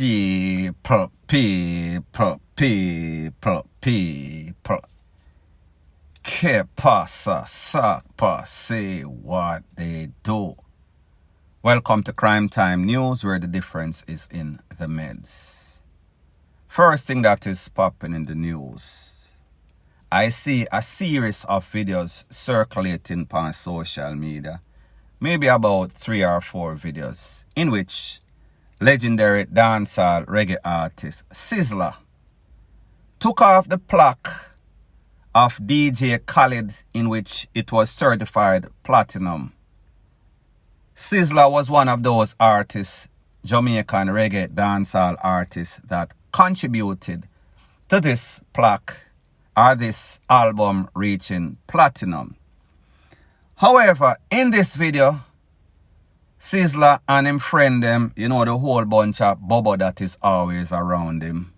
People. Que pasa, sakpa, say what they do. Welcome to Crime Time News, where the difference is in the meds. First thing that is popping in the news. I see a series of videos circulating on social media. Maybe about 3 or 4 videos in which legendary dancehall reggae artist Sizzla took off the plaque of DJ Khaled, in which it was certified platinum. Sizzla was one of those artists, Jamaican reggae dancehall artists, that contributed to this plaque or this album reaching platinum. However, in this video, Sizzla and him friend them, the whole bunch of bubble that is always around him,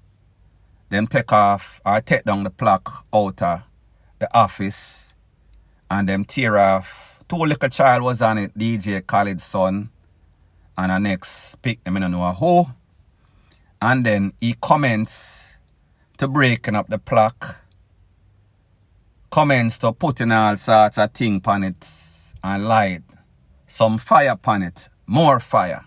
them take off or take down the plaque out of the office and them tear off. 2 little child was on it, DJ Khaled's son, and the next pick him, I don't know who. And then he comments to breaking up the plaque, comments to putting all sorts of things on it and light some fire upon it, more fire.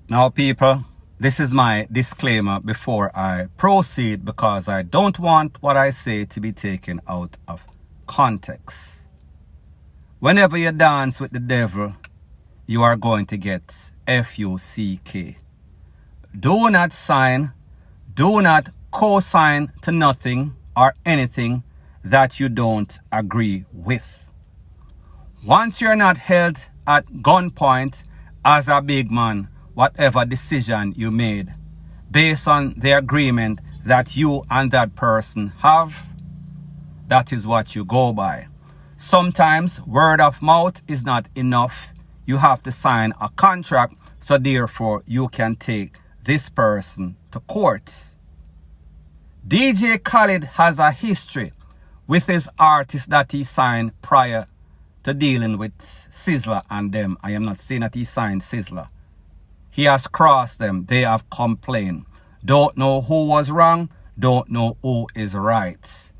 Now people, this is my disclaimer before I proceed, because I don't want what I say to be taken out of context. Whenever you dance with the devil, you are going to get F-U-C-K. Do not sign, do not co-sign to nothing or anything that you don't agree with. Once you're not held at gunpoint as a big man, whatever decision you made, based on the agreement that you and that person have, that is what you go by. Sometimes word of mouth is not enough. You have to sign a contract, so therefore you can take this person to court. DJ Khaled has a history with his artists that he signed prior to dealing with Sizzla and them. I am not saying that he signed Sizzla. He has crossed them. They have complained. Don't know who was wrong. Don't know who is right.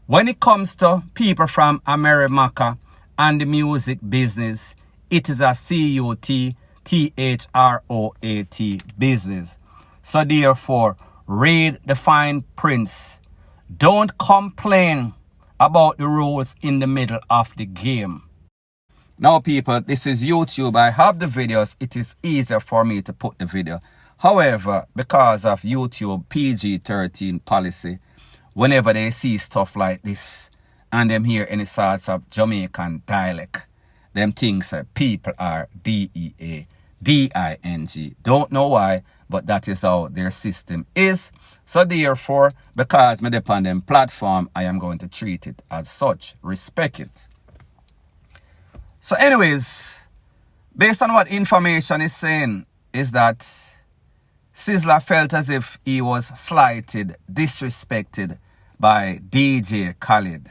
When it comes to people from EMEMY and the music business, it is a C-U-T-T-H-R-O-A-T business. So therefore, read the fine prints. Don't complain about the rules in the middle of the game. Now people, this is YouTube. I have the videos. It is easier for me to put the video. However, because of YouTube PG-13 policy, whenever they see stuff like this and them hear any sorts of Jamaican dialect, them things people are D-E-A-D-I-N-G. Don't know why, but that is how their system is. So therefore, because me depend on them platform, I am going to treat it as such. Respect it. So anyways, based on what information is saying, is that Sizzla felt as if he was slighted, disrespected by DJ Khaled.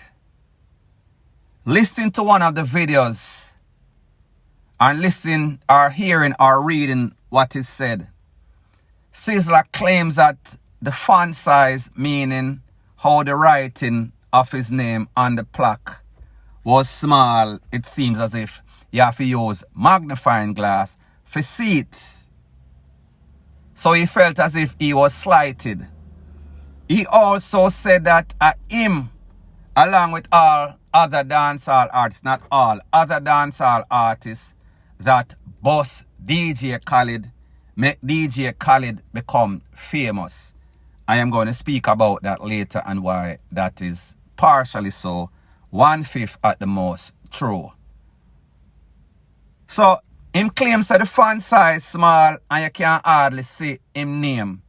Listen to one of the videos and listen or hearing or reading what is said. Sizzla claims that the font size, meaning how the writing of his name on the plaque was small. It seems as if you have to use magnifying glass to see it. So he felt as if he was slighted. He also said that him, along with all other dancehall artists, not all, other dancehall artists that boss DJ Khaled, make DJ Khaled become famous. I am going to speak about that later and why that is partially so, 1/5 at the most true. So, him claims that the font size small and you can't hardly see him name.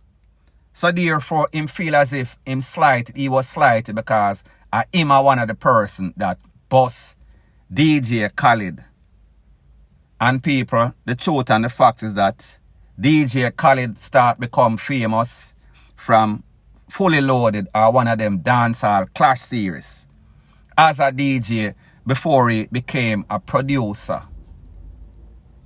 So therefore, him feel as if him slighted, he was slighted because him are one of the person that boss DJ Khaled. And people, the truth and the fact is that DJ Khaled start become famous from Fully Loaded or one of them dancehall clash series as a DJ before he became a producer.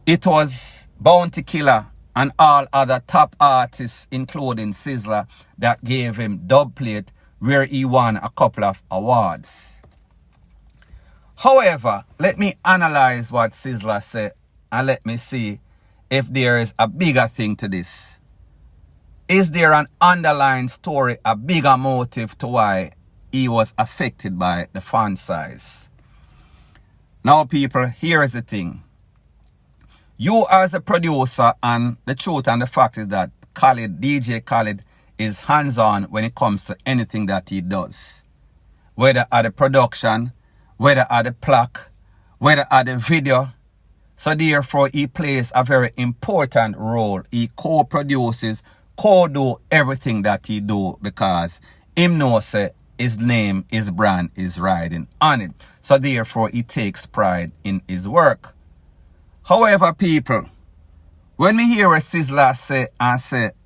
It was Bounty Killer and all other top artists, including Sizzla, that gave him dubplate, where he won a couple of awards. However, let me analyze what Sizzla said and let me see if there is a bigger thing to this. Is there an underlying story, a bigger motive to why he was affected by the font size? Now, people, here is the thing. You as a producer, and the truth and the fact is that Khaled, DJ Khaled, is hands-on when it comes to anything that he does. Whether at the production, whether at the plaque, whether at the video. So therefore, he plays a very important role. He co-produces, co-do everything that he do because him knows his name, his brand is riding on it. So therefore, he takes pride in his work. However, people, when we hear a Sizzla say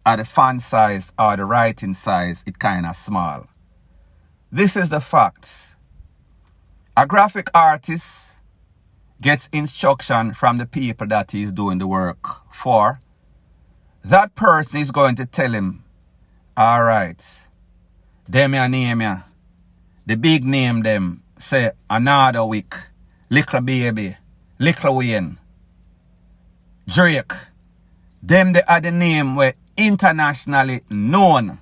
at the font size or the writing size, it kind of small. This is the fact. A graphic artist gets instruction from the people that he's doing the work for. That person is going to tell him, all right, them your name ya. The big name them say Another Week, Little Baby, Little Wayne, Drake. Them they are the name were internationally known.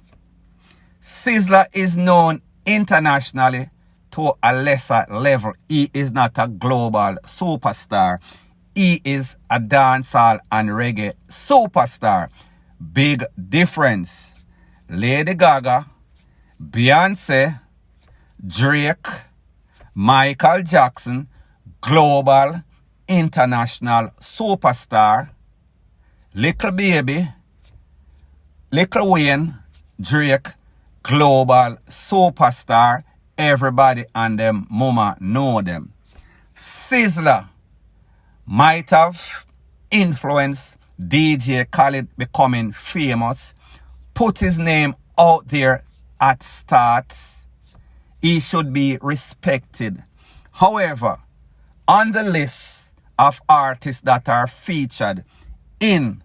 Sizzla is known internationally to a lesser level. He is not a global superstar. He is a dancehall and reggae superstar. Big difference. Lady Gaga, Beyonce, Drake, Michael Jackson, global, international superstar. Little Baby, Little Wayne, Drake, global superstar. Everybody and them mama know them. Sizzla might have influenced DJ Khaled becoming famous, put his name out there at start. He should be respected. However, on the list of artists that are featured in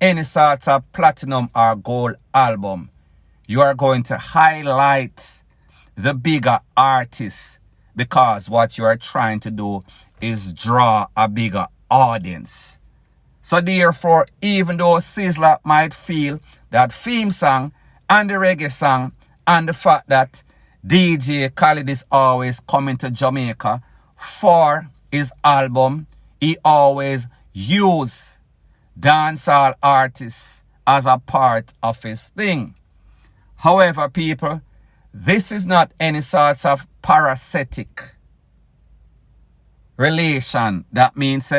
any sort of platinum or gold album, you are going to highlight the bigger artists because what you are trying to do is draw a bigger audience. So therefore, even though Sizzla might feel that theme song and the reggae song and the fact that DJ Khaled is always coming to Jamaica for his album, he always use dancehall artists as a part of his thing. However, people, this is not any sort of parasitic relation. That means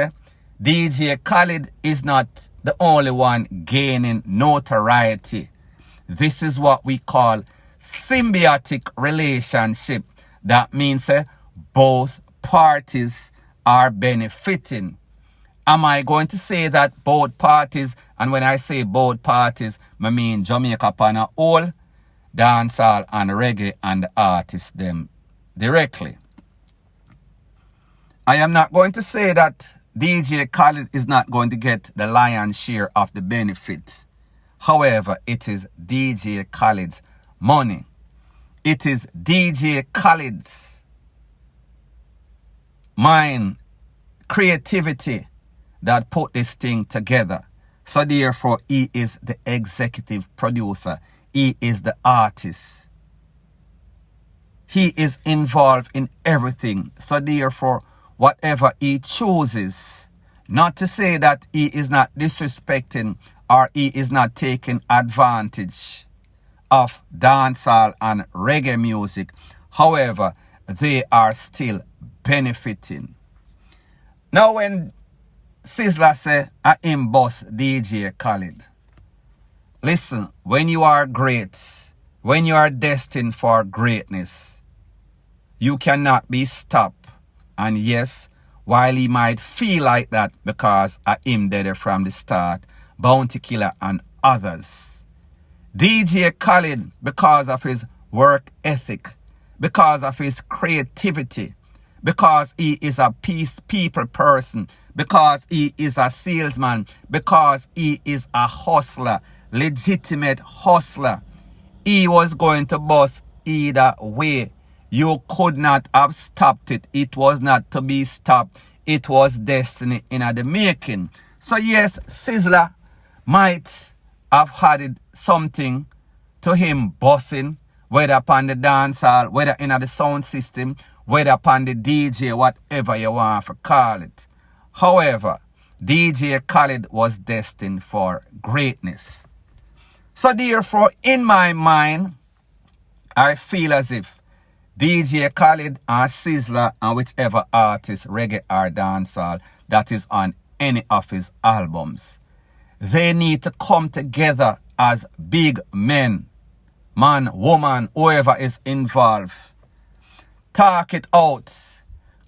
DJ Khaled is not the only one gaining notoriety. This is what we call symbiotic relationship. That means both parties are benefiting. Am I going to say that both parties, and when I say both parties, I mean Jamaica upon a whole, dancehall and reggae and the artists them directly. I am not going to say that DJ Khaled is not going to get the lion's share of the benefits. However, it is DJ Khaled's money. It is DJ Khaled's mind, creativity that put this thing together. So therefore, he is the executive producer. He is the artist. He is involved in everything. So therefore, whatever he chooses, not to say that he is not disrespecting or he is not taking advantage of dancehall and reggae music. However, they are still benefiting. Now when Sizzla say, I am boss DJ Khaled. Listen, when you are great, when you are destined for greatness, you cannot be stopped. And yes, while he might feel like that because I am there from the start, Bounty Killer and others. DJ Khaled, because of his work ethic, because of his creativity, because he is a people person, because he is a salesman, because he is a hustler, legitimate hustler. He was going to bust either way. You could not have stopped it. It was not to be stopped. It was destiny in the making. So yes, Sizzla might have had something to him busting, whether upon the dance hall, whether in the sound system, whether upon the DJ, whatever you want to call it. However, DJ Khaled was destined for greatness. So therefore, in my mind, I feel as if DJ Khaled and Sizzla and whichever artist, reggae or dancehall, that is on any of his albums, they need to come together as big men, man, woman, whoever is involved. Talk it out.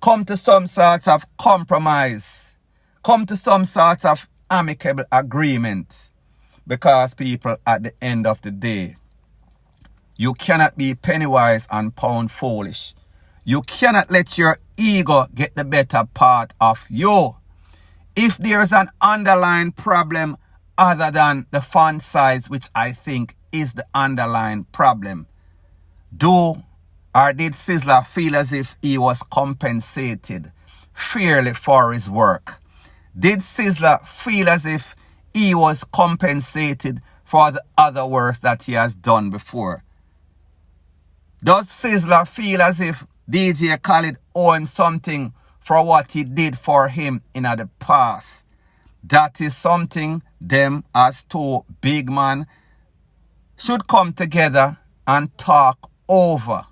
Come to some sort of compromise. Come to some sort of amicable agreement. Because people, at the end of the day, you cannot be penny wise and pound foolish. You cannot let your ego get the better part of you. If there's an underlying problem other than the font size, which I think is the underlying problem, did Sizzla feel as if he was compensated fairly for his work? Did Sizzla feel as if he was compensated for the other works that he has done before? Does Sizzla feel as if DJ Khaled owe him something for what he did for him in the past? That is something them as two big men should come together and talk over.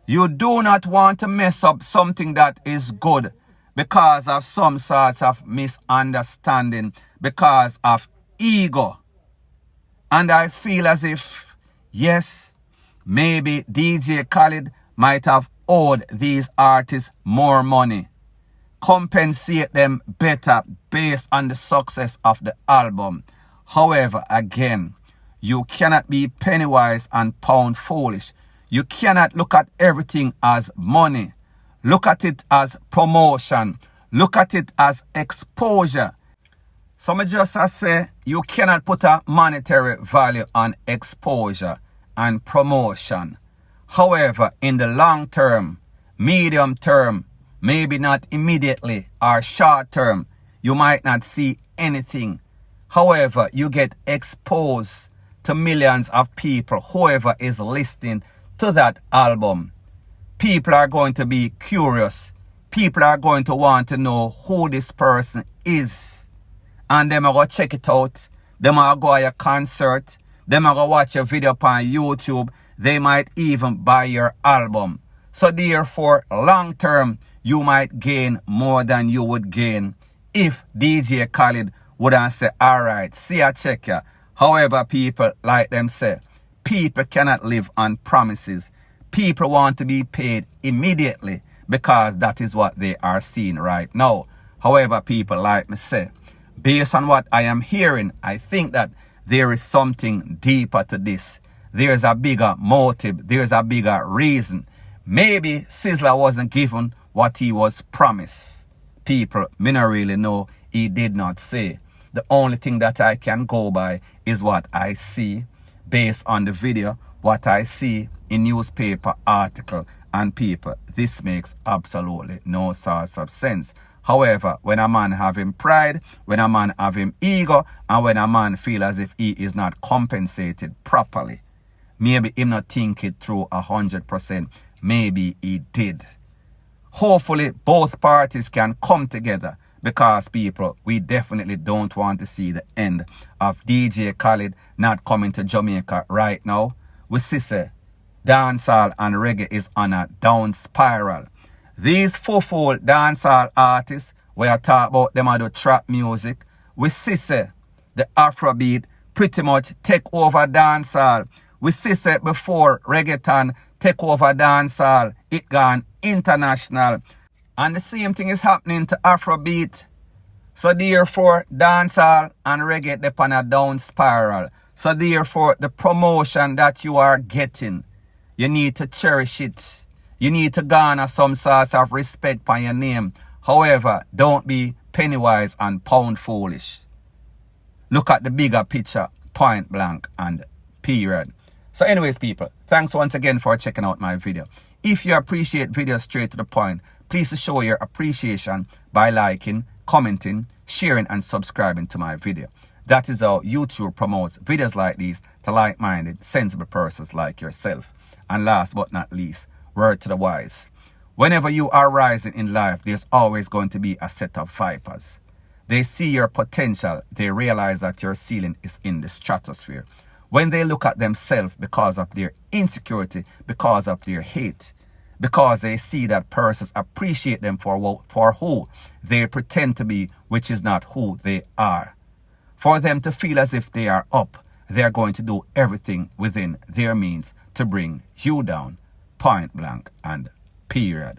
You do not want to mess up something that is good because of some sorts of misunderstanding, because of ego. And I feel as if, yes, maybe DJ Khaled might have owed these artists more money. Compensate them better based on the success of the album. However, again, you cannot be penny wise and pound foolish. You cannot look at everything as money. Look at it as promotion. Look at it as exposure. Some just say you cannot put a monetary value on exposure and promotion. However, in the long term, medium term, maybe not immediately or short term, you might not see anything. However, you get exposed to millions of people, whoever is listening to that album. People are going to be curious. People are going to want to know who this person is. And them are going to check it out. Them are going to go to a concert. Them are going to watch a video on YouTube. They might even buy your album. So therefore, long term, you might gain more than you would gain if DJ Khaled would have said, alright, see I check ya. However, people, like them say, people cannot live on promises. People want to be paid immediately because that is what they are seeing right now. However, people, like me say, based on what I am hearing, I think that there is something deeper to this. There's a bigger motive. There's a bigger reason. Maybe Sizzla wasn't given what he was promised. People, me not really know. He did not say. The only thing that I can go by is what I see based on the video, what I see in newspaper article, and people, this makes absolutely no sort of sense. However, when a man have him pride, when a man have him ego, and when a man feel as if he is not compensated properly, maybe him not think it through 100%. Maybe he did. Hopefully, both parties can come together because, people, we definitely don't want to see the end of DJ Khaled not coming to Jamaica right now. We see dancehall and reggae is on a down spiral. These full dancehall artists, we are talking about them are the trap music. We see the Afrobeat pretty much take over dancehall. We see before reggaeton take over dancehall, it gone international. And the same thing is happening to Afrobeat. So therefore, dancehall and reggae they're on a down spiral. So therefore, the promotion that you are getting, you need to cherish it. You need to garner some sort of respect for your name. However, don't be penny wise and pound foolish. Look at the bigger picture, point blank and period. So anyways, people, thanks once again for checking out my video. If you appreciate videos straight to the point, please show your appreciation by liking, commenting, sharing and subscribing to my video. That is how YouTube promotes videos like these to like-minded, sensible persons like yourself. And last but not least, word to the wise. Whenever you are rising in life, there's always going to be a set of vipers. They see your potential, they realize that your ceiling is in the stratosphere. When they look at themselves because of their insecurity, because of their hate, because they see that persons appreciate them for who they pretend to be, which is not who they are. For them to feel as if they are up, they are going to do everything within their means to bring you down, point blank and period.